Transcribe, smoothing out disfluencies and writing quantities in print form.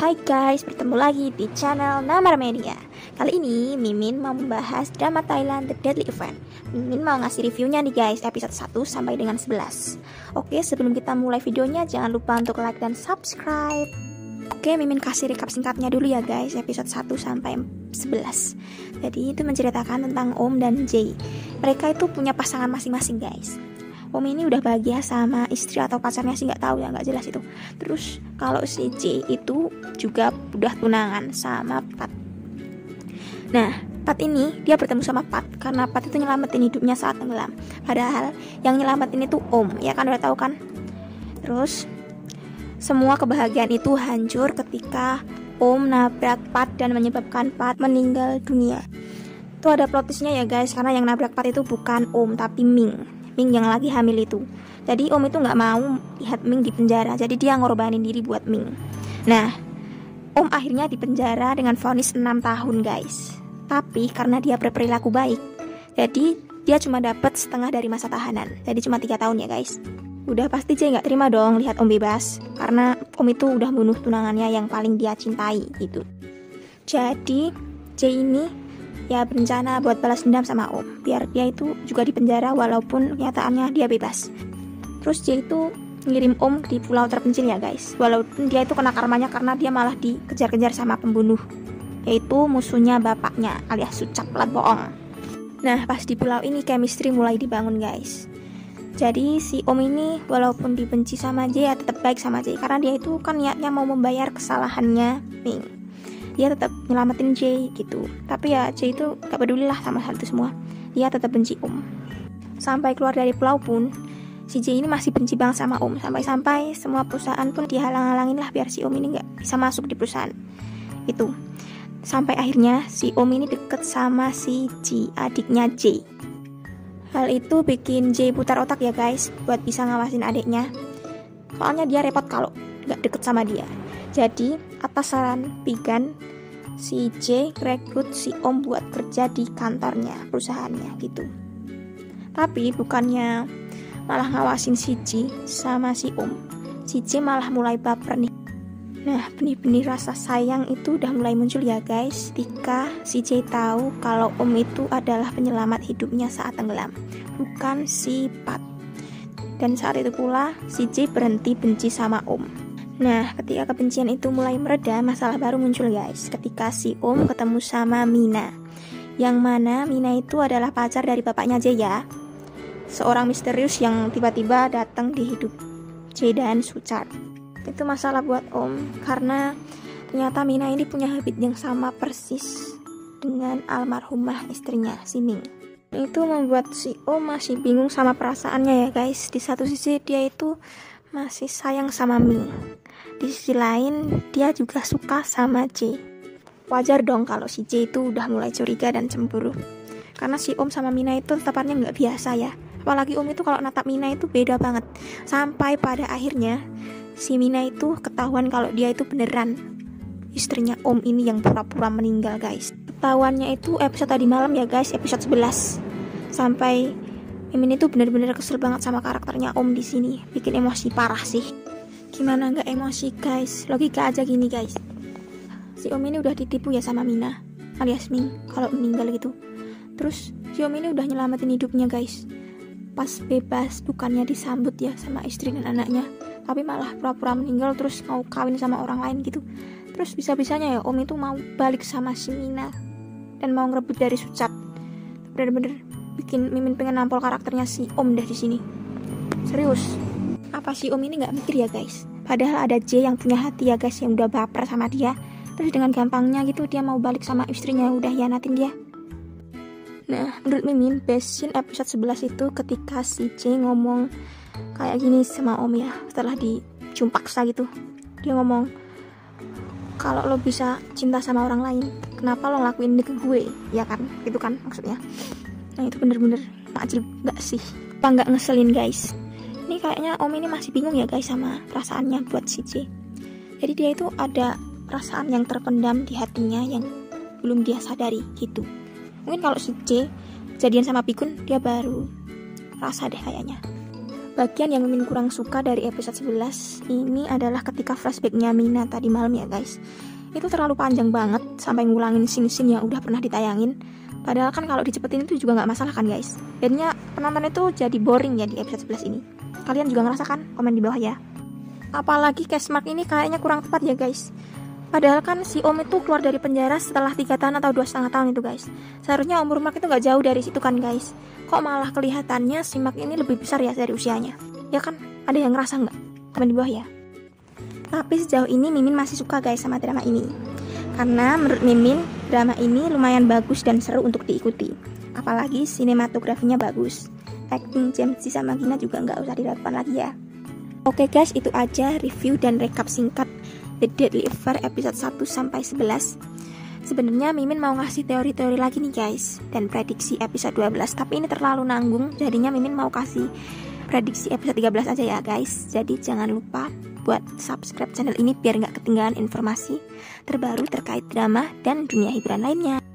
Hai guys, bertemu lagi di channel Namar Media. Kali ini Mimin mau membahas drama Thailand The Deadly Event. Mimin mau ngasih reviewnya nih guys, episode 1 sampai dengan 11. Oke, sebelum kita mulai videonya jangan lupa untuk like dan subscribe. Oke, Mimin kasih recap singkatnya dulu ya guys, episode 1 sampai 11. Jadi itu menceritakan tentang Om dan Jae. Mereka itu punya pasangan masing-masing guys. Om ini udah bahagia sama istri atau pacarnya sih, nggak tahu ya, nggak jelas itu. Terus kalau si Jae itu juga udah tunangan sama Pat. Nah, Pat ini dia bertemu sama Pat karena Pat itu nyelamatin hidupnya saat tenggelam. Padahal yang nyelamatin itu Om, ya kan, udah tahu kan. Terus semua kebahagiaan itu hancur ketika Om nabrak Pat dan menyebabkan Pat meninggal dunia. Itu ada plot twistnya ya guys, karena yang nabrak Pat itu bukan Om tapi Ming yang lagi hamil itu. Jadi Om itu nggak mau lihat Ming di penjara, jadi dia ngorbanin diri buat Ming. Nah, Om akhirnya di penjara dengan vonis 6 tahun guys. Tapi karena dia berperilaku baik, jadi dia cuma dapat setengah dari masa tahanan. Jadi cuma 3 tahun ya guys. Udah pasti Jae nggak terima dong lihat Om bebas, karena Om itu udah bunuh tunangannya yang paling dia cintai gitu. Jadi Jae ini ya berencana buat balas dendam sama Om, biar dia itu juga di penjara walaupun kenyataannya dia bebas. Terus Jae itu ngirim Om di pulau terpencil ya guys, walaupun dia itu kena karmanya karena dia malah dikejar-kejar sama pembunuh, yaitu musuhnya bapaknya alias Sucap pelat bohong. Nah, pas di pulau ini chemistry mulai dibangun guys. Jadi si Om ini walaupun dibenci sama Jae ya tetap baik sama Jae, karena dia itu kan niatnya mau membayar kesalahannya Ming. Dia tetap nyelamatin Jae gitu. Tapi ya Jae itu gak peduli lah sama hal itu semua. Dia tetap benci Om. Sampai keluar dari pulau pun si Jae ini masih benci banget sama Om. Sampai-sampai semua perusahaan pun dihalang-halangin lah biar si Om ini gak bisa masuk di perusahaan itu. Sampai akhirnya si Om ini deket sama si Ji, adiknya Jae. Hal itu bikin Jae putar otak ya guys, buat bisa ngawasin adiknya. Soalnya dia repot kalau gak deket sama dia. Jadi atas saran Pigan, si Jae rekrut si Om buat kerja di kantornya, perusahaannya gitu. Tapi bukannya malah ngawasin si Ji sama si Om, si Jae malah mulai baper nih. Nah, benih-benih rasa sayang itu udah mulai muncul ya guys, ketika si Jae tahu kalau Om itu adalah penyelamat hidupnya saat tenggelam, bukan si Pat. Dan saat itu pula si Jae berhenti benci sama Om. Nah, ketika kebencian itu mulai mereda, masalah baru muncul guys, ketika si Om ketemu sama Mina. Yang mana Mina itu adalah pacar dari bapaknya Jae ya, seorang misterius yang tiba-tiba datang di hidup Jae dan Suchard. Itu masalah buat Om, karena ternyata Mina ini punya habit yang sama persis dengan almarhumah istrinya, si Ming. Itu membuat si Om masih bingung sama perasaannya ya guys. Di satu sisi dia itu masih sayang sama Ming, di sisi lain dia juga suka sama Jae. Wajar dong kalau si Jae itu udah mulai curiga dan cemburu, karena si Om sama Mina itu tatapannya nggak biasa ya. Apalagi Om itu kalau natap Mina itu beda banget. Sampai pada akhirnya si Mina itu ketahuan kalau dia itu beneran istrinya Om ini yang pura-pura meninggal guys. Ketahuannya itu episode tadi malam ya guys, episode 11. Sampai Mimin itu bener-bener kesel banget sama karakternya Om di sini, bikin emosi parah sih. Gimana nggak emosi guys? Logika aja gini guys. Si Om ini udah ditipu ya sama Mina alias Ming kalau meninggal gitu. Terus si Om ini udah nyelamatin hidupnya guys. Pas bebas bukannya disambut ya sama istri dan anaknya, tapi malah pura-pura meninggal terus mau kawin sama orang lain gitu. Terus bisa-bisanya ya Om itu mau balik sama si Mina dan mau ngerebut dari Sucap. Bener-bener bikin Mimin pengen nampol karakternya si Om deh di sini. Serius. Apa si Om ini nggak mikir ya guys? Padahal ada Jae yang punya hati ya guys, yang udah baper sama dia. Terus dengan gampangnya gitu dia mau balik sama istrinya, udah hianatin dia. Nah, menurut Mimin best scene episode 11 itu ketika si Jae ngomong kayak gini sama Om ya, setelah dicium paksa gitu. Dia ngomong, kalau lo bisa cinta sama orang lain, kenapa lo ngelakuin ini ke gue? Ya kan, gitu kan maksudnya. Nah, itu bener-bener makjil gak sih? Apa gak ngeselin guys? Ini kayaknya Om ini masih bingung ya guys sama perasaannya buat si Jae. Jadi dia itu ada perasaan yang terpendam di hatinya yang belum dia sadari gitu. Mungkin kalau si Jae jadian sama Pikun, dia baru rasa deh kayaknya. Bagian yang Mimin kurang suka dari episode 11 ini adalah ketika flashbacknya Mina tadi malam ya guys. Itu terlalu panjang banget sampai ngulangin scene-scene yang udah pernah ditayangin. Padahal kan kalau dicepetin itu juga nggak masalah kan guys. Jadinya penonton itu jadi boring ya di episode 11 ini. Kalian juga ngerasakan? Komen di bawah ya. Apalagi Cashmark ini kayaknya kurang tepat ya guys. Padahal kan si Om itu keluar dari penjara setelah 3 tahun atau 2,5 tahun itu guys. Seharusnya umur Mark itu nggak jauh dari situ kan guys. Kok malah kelihatannya si Mark ini lebih besar ya dari usianya? Ya kan? Ada yang ngerasa nggak? Komen di bawah ya. Tapi sejauh ini Mimin masih suka guys sama drama ini. Karena menurut Mimin drama ini lumayan bagus dan seru untuk diikuti. Apalagi sinematografinya bagus. Acting James sama Gina juga nggak usah diragukan lagi ya. Oke guys, itu aja review dan recap singkat The Deadly Affair episode 1 sampai 11. Sebenarnya Mimin mau ngasih teori-teori lagi nih guys dan prediksi episode 12, tapi ini terlalu nanggung. Jadinya Mimin mau kasih prediksi episode 13 aja ya guys. Jadi jangan lupa buat subscribe channel ini biar nggak ketinggalan informasi terbaru terkait drama dan dunia hiburan lainnya.